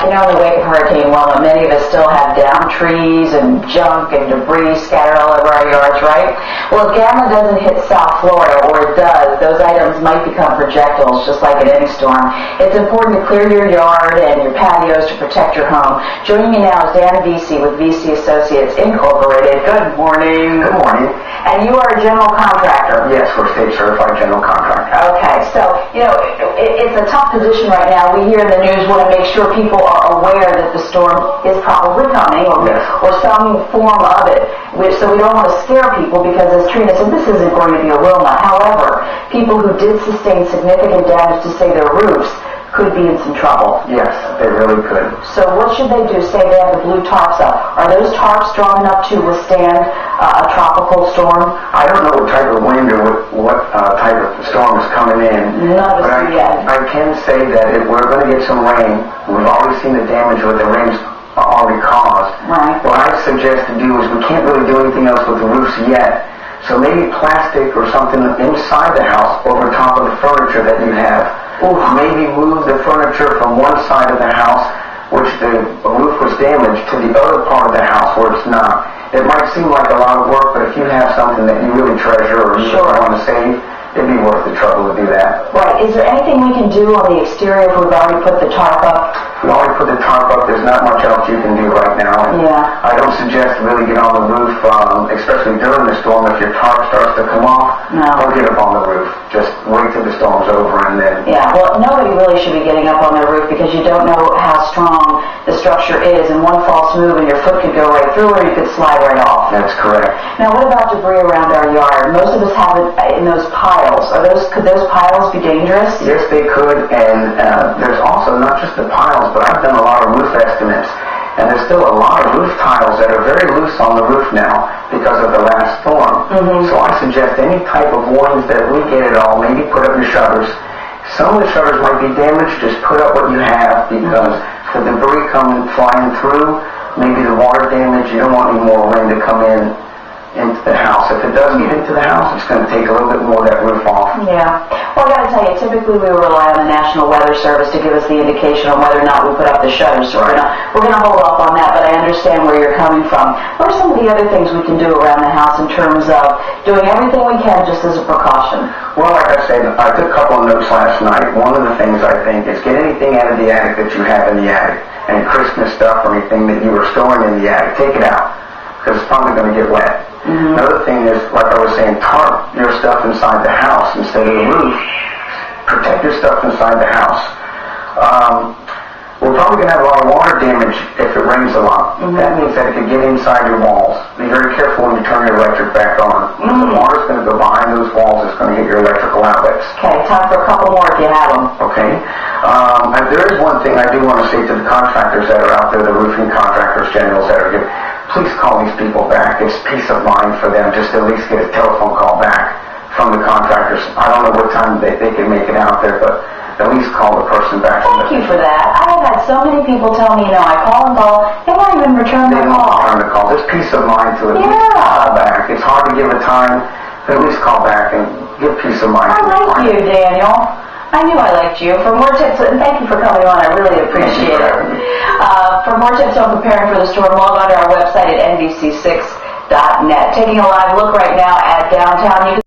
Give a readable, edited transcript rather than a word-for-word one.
back, in the wake of Hurricane Wilma, many of us still have downed trees and junk and debris scattered all over our yards, right? Well, if gamma doesn't hit South Florida, or it does, those items might become projectiles, just like in any storm. It's important to clear your yard and your patios to protect your home. Joining me now is Dan Vesce with Vesce Associates Incorporated. Good morning. Good morning. And you are a general contractor. Yes, we're state certified general contractor. Okay, so, it's a tough position right now. We hear in the news, want to make sure people are aware that the storm is probably coming, or some form of it. So we don't want to scare people because, as Trina said, this isn't going to be a Wilma. However, people who did sustain significant damage to, say, their roofs could be in some trouble. Yes, they really could. So what should they do? Say they have the blue tarps up. Are those tarps strong enough to withstand a tropical storm? I don't know what type of wind or what type of storm is coming in. None of us do yet. I can say that if we're going to get some rain, we've already seen the damage what the rain's already caused. Right. What I suggest to do is we can't really do anything else with the roofs yet. So maybe plastic or something inside the house over top of the furniture that you have. Maybe move the furniture from one side of the house, which the roof was damaged, to the other part of the house where it's not. It might seem like a lot of work, but if you have something that you really treasure or you want to save, it'd be worth the trouble to do that. Right. Is there anything we can do on the exterior if we've already put the tarp up? We already put the tarp up. There's not much else you can do right now. Yeah. I don't suggest to really get on the roof, especially during the storm. If your tarp starts to come off, don't get up on the roof. Just wait till the storm's over and then... Yeah, well, nobody really should be getting up on their roof because you don't know how strong the structure is, and one false move and your foot could go right through or you could slide right off. That's correct. Now, what about debris around our yard? Most of us have it in those piles. Could those piles be dangerous? Yes, they could, and there's also not just the piles, but I've done a lot of roof estimates, and there's still a lot of roof tiles that are very loose on the roof now because of the last storm. So I suggest any type of warnings that we get at all, maybe put up your shutters. Some of the shutters might be damaged, just put up what you have because the debris coming flying through, maybe the water damage, you don't want any more rain to come in into the house. If it does get into the house, it's going to take a little bit more of that roof off. Yeah. Well, I got to tell you, typically we rely on the National Weather Service to give us the indication on whether or not we put up the shutters. So we're going to hold off on that, but I understand where you're coming from. What are some of the other things we can do around the house in terms of doing everything we can just as a precaution? Well, like I said, I took a couple of notes last night. One of the things I think is get anything out of the attic that you have in the attic. Any Christmas stuff or anything that you were storing in the attic, take it out because it's probably going to get wet. Another thing is, like I was saying, tarp your stuff inside the house instead of the roof. Protect your stuff inside the house. We're probably going to have a lot of water damage if it rains a lot. That means that it could get inside your walls. Be very careful when you turn your electric back on. The water's going to go behind those walls. It's going to hit your electrical outlets. Okay, time for a couple more if you have them. Okay. And there is one thing I do want to say to the contractors that are out there, the roofing contractors, generals that are here. Please call these people back. It's peace of mind for them just to at least get a telephone call back from the contractors. I don't know what time they can make it out there, but at least call the person back. Thank you for that. I have had so many people tell me, I call and call, they won't even return the call. They won't return the call. There's peace of mind to at least call back. It's hard to give a time, but at least call back and give peace of mind. I like you, Daniel. I knew I liked you. For more tips, and thank you for coming on, I really appreciate it. For more tips on preparing for the storm, log on to our website at nbc6.net. Taking a live look right now at downtown. You can